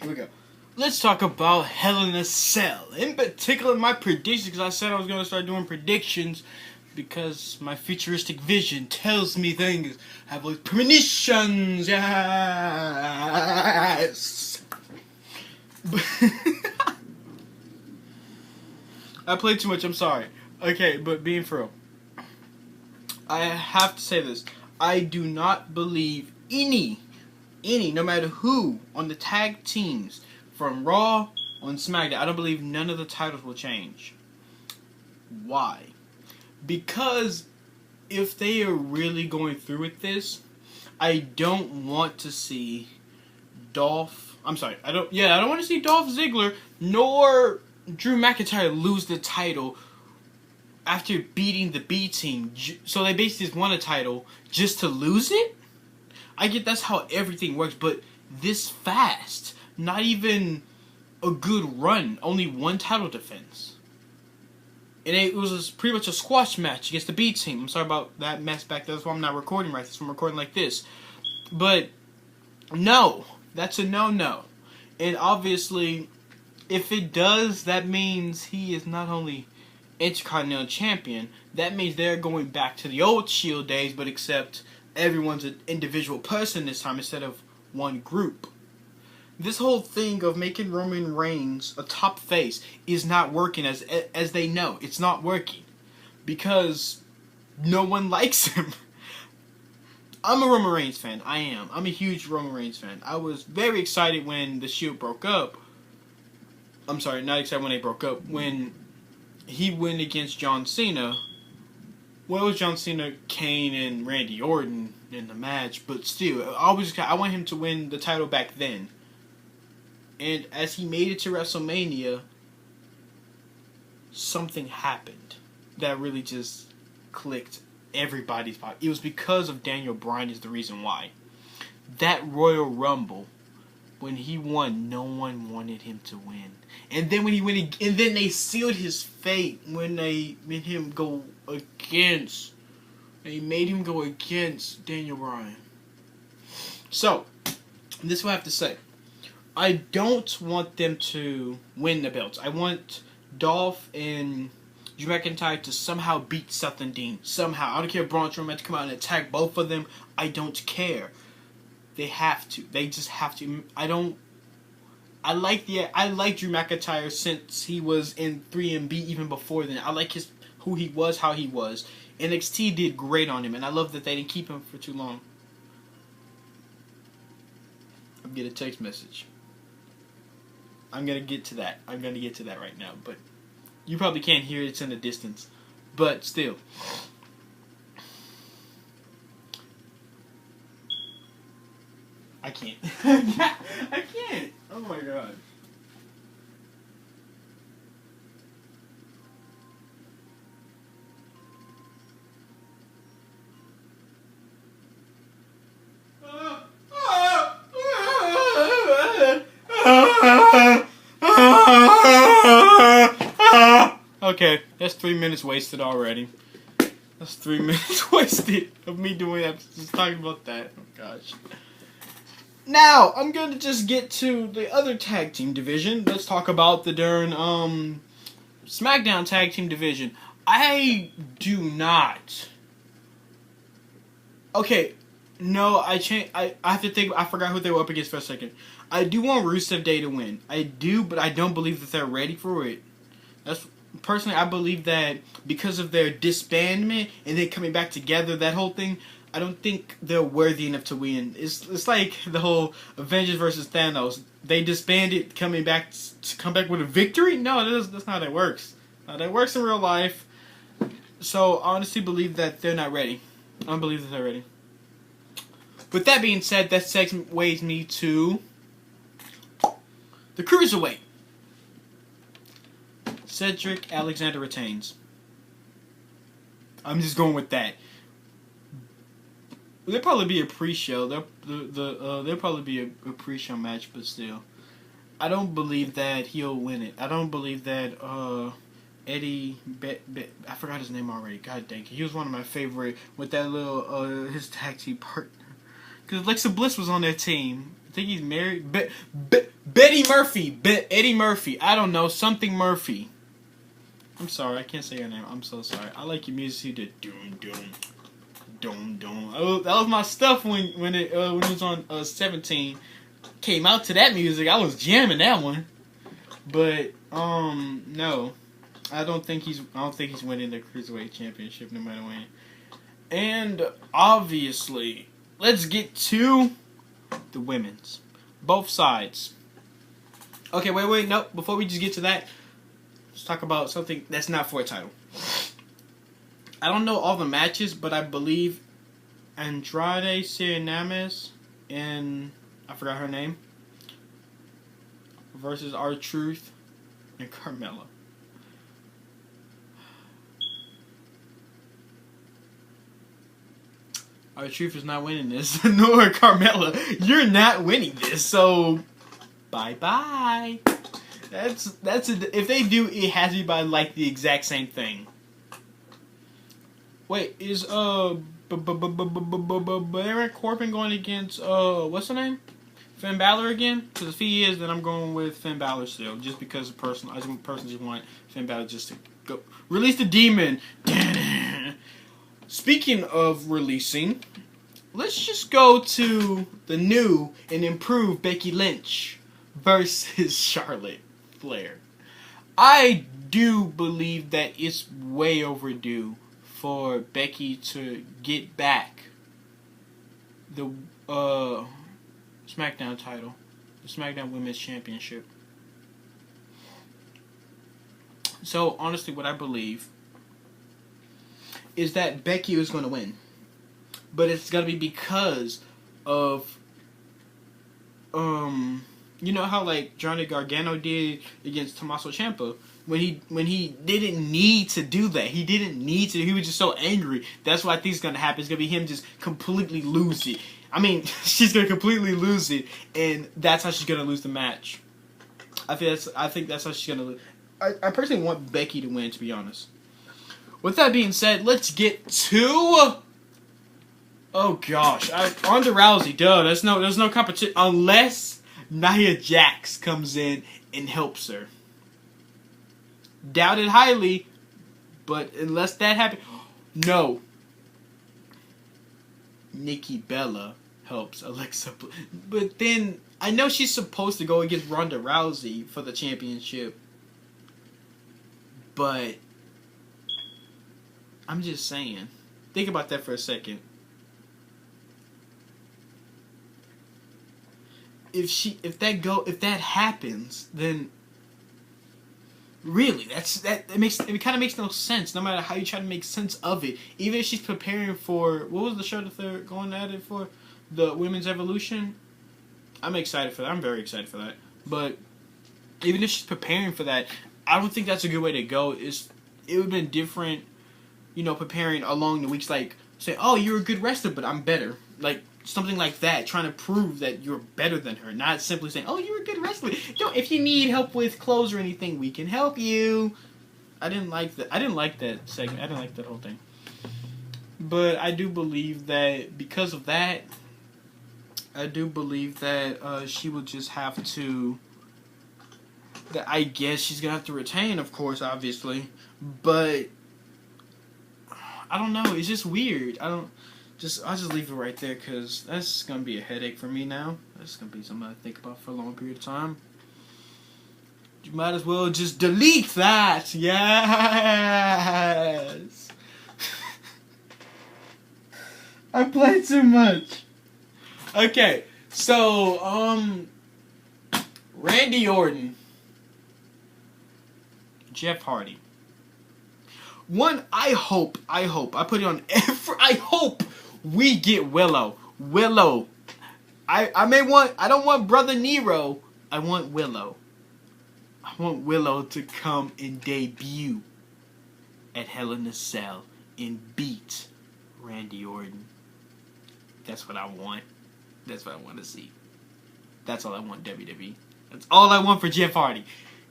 we go. Let's talk about Hell in a Cell. In particular, my predictions, because I said I was going to start doing predictions because my futuristic vision tells me things. I have like premonitions. Yes. I played too much. I'm sorry. Okay, but being for real, I have to say this. I do not believe any, no matter who, on the tag teams from Raw on SmackDown, I don't believe none of the titles will change. Why? Because if they are really going through with this, I don't want to see I don't want to see Dolph Ziggler nor Drew McIntyre lose the title after beating the B team. So they basically just won a title just to lose it? I get that's how everything works, but this fast, not even a good run, only one title defense. And it was pretty much a squash match against the B team. I'm sorry about that mess back there. That's why I'm not recording right. That's why I'm recording like this. But no, that's a no-no. And obviously, if it does, that means he is not only Intercontinental Champion, that means they're going back to the old Shield days, but except everyone's an individual person this time instead of one group. This whole thing of making Roman Reigns a top face is not working, as they know. It's not working. Because no one likes him. I'm a Roman Reigns fan. I am. I'm a huge Roman Reigns fan. I was very excited when the Shield broke up. I'm sorry, not excited when they broke up. When he went against John Cena. Well, it was John Cena, Kane, and Randy Orton in the match. But still, I want him to win the title back then. And as he made it to WrestleMania, something happened that really just clicked everybody's pot. It was because of Daniel Bryan is the reason why. That Royal Rumble, when he won, no one wanted him to win. And then when he went, and then they sealed his fate when they made him go against. They made him go against Daniel Bryan. So, this is what I have to say. I don't want them to win the belts. I want Dolph and Drew McIntyre to somehow beat Seth and Dean. Somehow. I don't care if Braun Strowman has to come out and attack both of them. I don't care. They have to. They just have to. I like Drew McIntyre since he was in 3MB even before then. I like who he was, how he was. NXT did great on him, and I love that they didn't keep him for too long. I'm getting a text message. I'm going to get to that. I'm going to get to that right now. But you probably can't hear it. It's in the distance. But still. I can't. I can't. Oh my god. Okay, that's 3 minutes wasted already. That's 3 minutes wasted of me doing that, just talking about that. Oh gosh. Now, I'm gonna just get to the other tag team division. Let's talk about the darn SmackDown tag team division. I do not. Okay, no, I have to think. I forgot who they were up against for a second. I do want Rusev Day to win. I do, but I don't believe that they're ready for it. Personally, I believe that because of their disbandment and then coming back together, that whole thing, I don't think they're worthy enough to win. It's like the whole Avengers versus Thanos. They disbanded, come back with a victory? No, that's not how that works. That works in real life. So I honestly believe that they're not ready. I don't believe that they're ready. With that being said, that segues me to the Cruiserweight. Cedric Alexander retains. I'm just going with that. There'll probably be a pre-show. There'll probably be a pre-show match, but still, I don't believe that he'll win it. I don't believe that Eddie. I forgot his name already. God dang it, he was one of my favorite with that little his tag team partner. Because Alexa Bliss was on their team. I think he's married. Eddie Murphy. I don't know, something Murphy. I'm sorry, I can't say your name. I'm so sorry. I like your music. You did doom doom, doom doom. Oh, that was my stuff when it was on 17. Came out to that music. I was jamming that one. But no, I don't think he's winning the Cruiserweight Championship no matter when. And obviously, let's get to the women's. Both sides. Okay, wait, no. Before we just get to that, let's talk about something that's not for a title. I don't know all the matches, but I believe Andrade Cien and I forgot her name versus R-Truth and Carmella. R-Truth is not winning this, nor Carmella. You're not winning this, so bye. If they do, it has to be by like the exact same thing. Wait, is Baron Corbin going against what's the name? Finn Balor again? Because if he is, then I'm going with Finn Balor still, just because I personally just want Finn Balor just to go release the demon. Speaking of releasing, let's just go to the new and improved Becky Lynch versus Charlotte Flair. I do believe that it's way overdue for Becky to get back the SmackDown title, the SmackDown Women's Championship. So honestly, what I believe is that Becky is going to win, but it's going to be because of you know how like Johnny Gargano did against Tommaso Ciampa when he didn't need to do that. He didn't need to. He was just so angry. That's what I think is going to happen. It's going to be him just completely lose it. I mean, she's going to completely lose it, and that's how she's going to lose the match. I think that's how she's going to lose. I personally want Becky to win, to be honest. With that being said, let's get to... Oh, gosh. Ronda Rousey, duh. There's no competition. Unless Nia Jax comes in and helps her. Doubt it highly, but unless that happens... No. Nikki Bella helps Alexa. But then, I know she's supposed to go against Ronda Rousey for the championship. But... I'm just saying. Think about that for a second. If that happens, then really it kind of makes no sense. No matter how you try to make sense of it, even if she's preparing for what was the show that they're going at it for, the Women's Evolution. I'm excited for that. I'm very excited for that. But even if she's preparing for that, I don't think that's a good way to go. It would have been different. You know, preparing along the weeks, like, say, oh, you're a good wrestler, but I'm better. Like, something like that, trying to prove that you're better than her. Not simply saying, oh, you're a good wrestler. If you need help with clothes or anything, we can help you. I didn't like that segment. I didn't like that whole thing. But I do believe that because of that, she will just have to... That I guess she's going to have to retain, of course, obviously. But... I don't know. It's just weird. I'll just leave it right there because that's gonna be a headache for me now. That's gonna be something I think about for a long period of time. You might as well just delete that. Yes. I play too much. Okay, so Randy Orton, Jeff Hardy. One, I hope, I put it on I hope we get Willow. I don't want Brother Nero. I want Willow. I want Willow to come and debut at Hell in a Cell and beat Randy Orton. That's what I want. That's what I want to see. That's all I want, WWE. That's all I want for Jeff Hardy.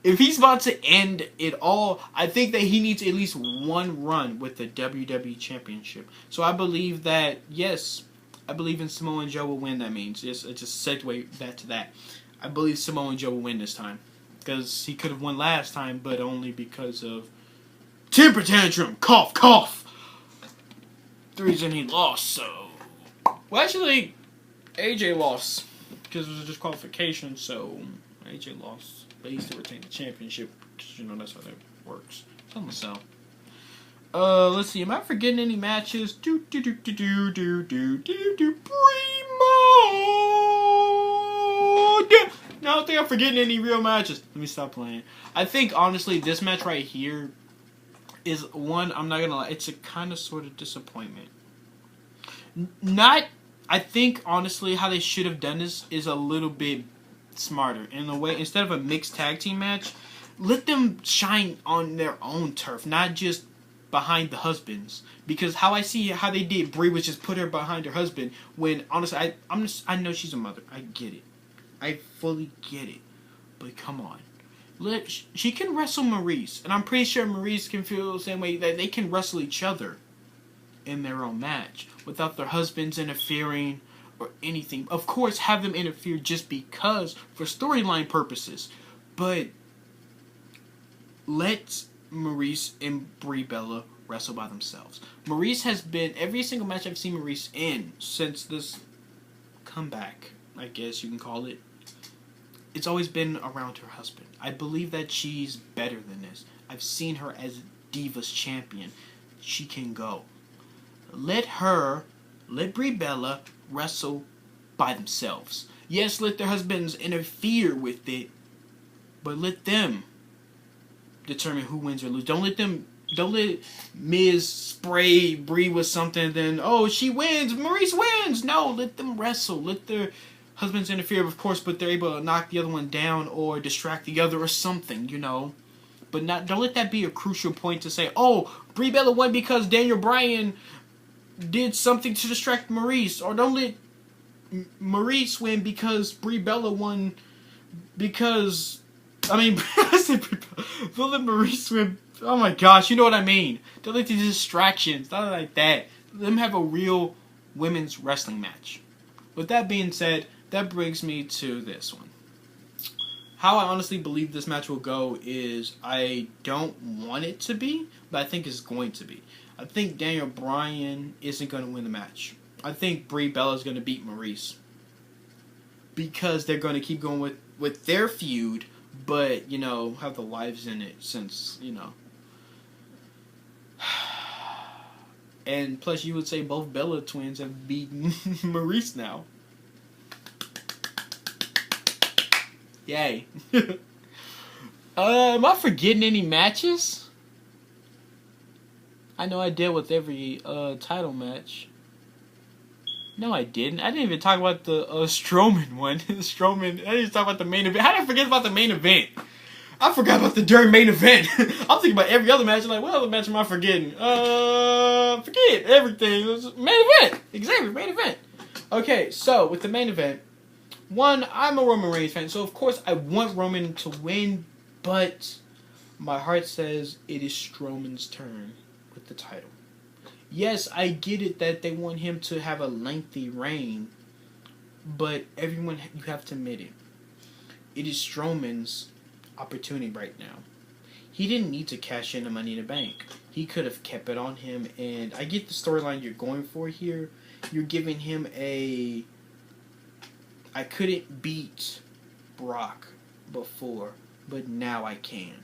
If he's about to end it all, I think that he needs at least one run with the WWE Championship. So I believe that, yes, I believe in Samoa Joe will win, that means. Just segue that to that. I believe Samoa Joe will win this time. Because he could have won last time, but only because of temper tantrum. Cough, cough. The reason he lost, so... Well, actually, AJ lost. Because it was a disqualification, so AJ lost. But he still retained the championship. Because, you know, that's how that works. Something so. Let's see. Am I forgetting any matches? Primo! No, I don't think I'm forgetting any real matches. Let me stop playing. I think, honestly, this match right here is one, I'm not gonna lie, it's a kind of sort of disappointment. I think, honestly, how they should have done this is a little bit smarter. In a way, instead of a mixed tag team match, let them shine on their own turf, not just behind the husbands. Because how I see how they did, Brie was just put her behind her husband, when, honestly, I know she's a mother. I get it. I fully get it. But come on. She can wrestle Maryse. And I'm pretty sure Maryse can feel the same way, that they can wrestle each other in their own match without their husbands interfering or anything. Of course, have them interfere just because, for storyline purposes. But let Maryse and Brie Bella wrestle by themselves. Maryse has been, every single match I've seen Maryse in since this comeback, I guess you can call it, it's always been around her husband. I believe that she's better than this. I've seen her as Divas champion. She can go. Let Brie Bella wrestle by themselves. Yes, let their husbands interfere with it, but let them determine who wins or loses. Don't let Miz spray Brie with something, then, oh, she wins, Maryse wins. No, let them wrestle. Let their husbands interfere, of course, but they're able to knock the other one down or distract the other or something, you know. But don't let that be a crucial point to say, oh, Brie Bella won because Daniel Bryan did something to distract Maryse. Or don't let Maryse win because Brie Bella won because... don't let Maryse win... Oh my gosh, you know what I mean. Don't let these distractions, nothing like that. Let them have a real women's wrestling match. With that being said, that brings me to this one. How I honestly believe this match will go is, I don't want it to be, but I think it's going to be. I think Daniel Bryan isn't going to win the match. I think Brie Bella is going to beat Maryse. Because they're going to keep going with their feud, but, you know, have the lives in it since, you know. And plus, you would say both Bella twins have beaten Maryse now. Yay. Am I forgetting any matches? I know I did with every title match. No, I didn't. I didn't even talk about the Strowman one. Strowman. I didn't talk about the main event. How did I forget about the main event? I forgot about the darn main event. I'm thinking about every other match. I'm like, what other match am I forgetting? Forget everything. It was main event. Exactly, main event. Okay, so with the main event, one, I'm a Roman Reigns fan, so of course I want Roman to win, but my heart says it is Strowman's turn with the title. Yes, I get it that they want him to have a lengthy reign, but everyone, you have to admit it. It is Strowman's opportunity right now. He didn't need to cash in the Money in the Bank. He could have kept it on him, and I get the storyline you're going for here. You're giving him a... I couldn't beat Brock before, but now I can.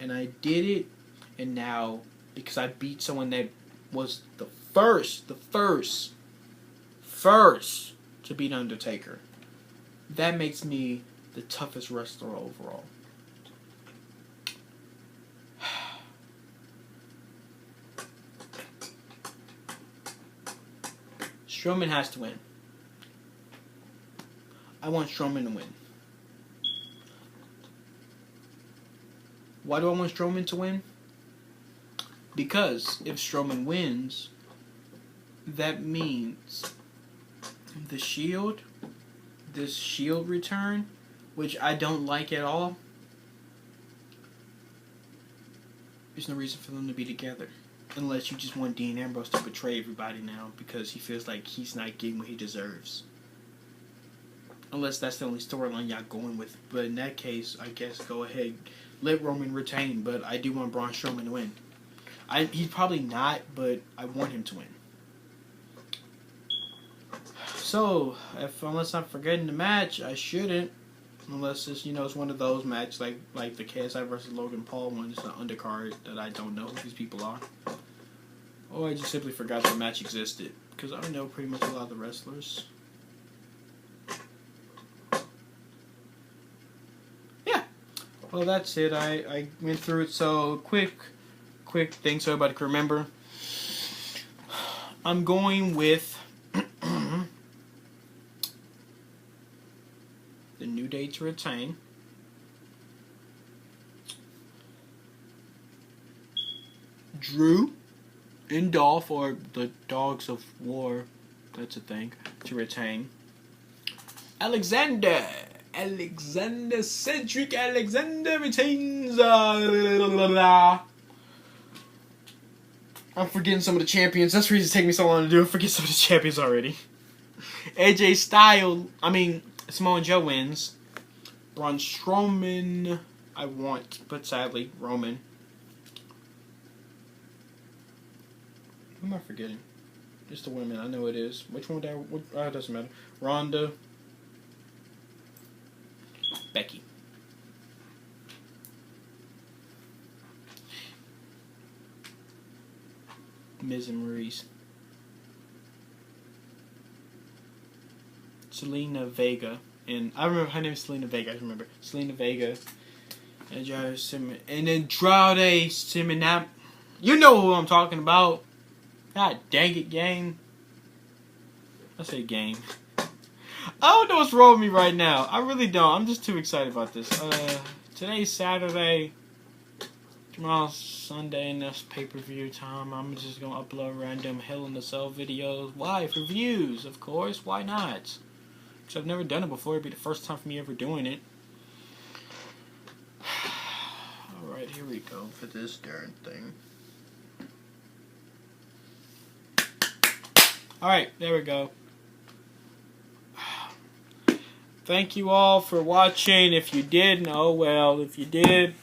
And I did it, and now, because I beat someone that was the first to beat Undertaker, that makes me the toughest wrestler overall. Strowman has to win. I want Strowman to win. Why do I want Strowman to win? Because if Strowman wins, that means the Shield, this Shield return, which I don't like at all, there's no reason for them to be together. Unless you just want Dean Ambrose to betray everybody now because he feels like he's not getting what he deserves. Unless that's the only storyline y'all going with. But in that case, I guess go ahead. Let Roman retain, but I do want Braun Strowman to win. He's probably not, but I want him to win. So, unless I'm forgetting the match, I shouldn't. Unless it's, it's one of those matches like the KSI versus Logan Paul one. It's an undercard that I don't know who these people are. Or I just simply forgot the match existed. Because I know pretty much a lot of the wrestlers. Yeah. Well, that's it. I went through it. So, quick thing so everybody can remember. I'm going with the New Day to retain. Drew and Dolph, or the Dogs of War, that's a thing, to retain. Cedric Alexander retains. I'm forgetting some of the champions. That's the reason it's taking me so long to do. I forget some of the champions already. AJ Styles, Samoa Joe wins. Braun Strowman, I want, but sadly, Roman. Who am I forgetting? It's the women. I know it is. Which one? It doesn't matter. Ronda. Becky. Miz and Maurice. Selena Vega. And I remember her name is Selena Vega. I remember. Selena Vega. And then Andrade Cien. You know who I'm talking about. God dang it, game. I say game. I don't know what's wrong with me right now. I really don't. I'm just too excited about this. Today's Saturday. Tomorrow's Sunday, and that's pay-per-view time. I'm just going to upload random Hell in a Cell videos. Why? For views, of course. Why not? Because I've never done it before. It'd be the first time for me ever doing it. Alright, here we go for this darn thing. Alright, there we go. Thank you all for watching. If you didn't, oh well. If you did,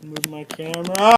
move my camera.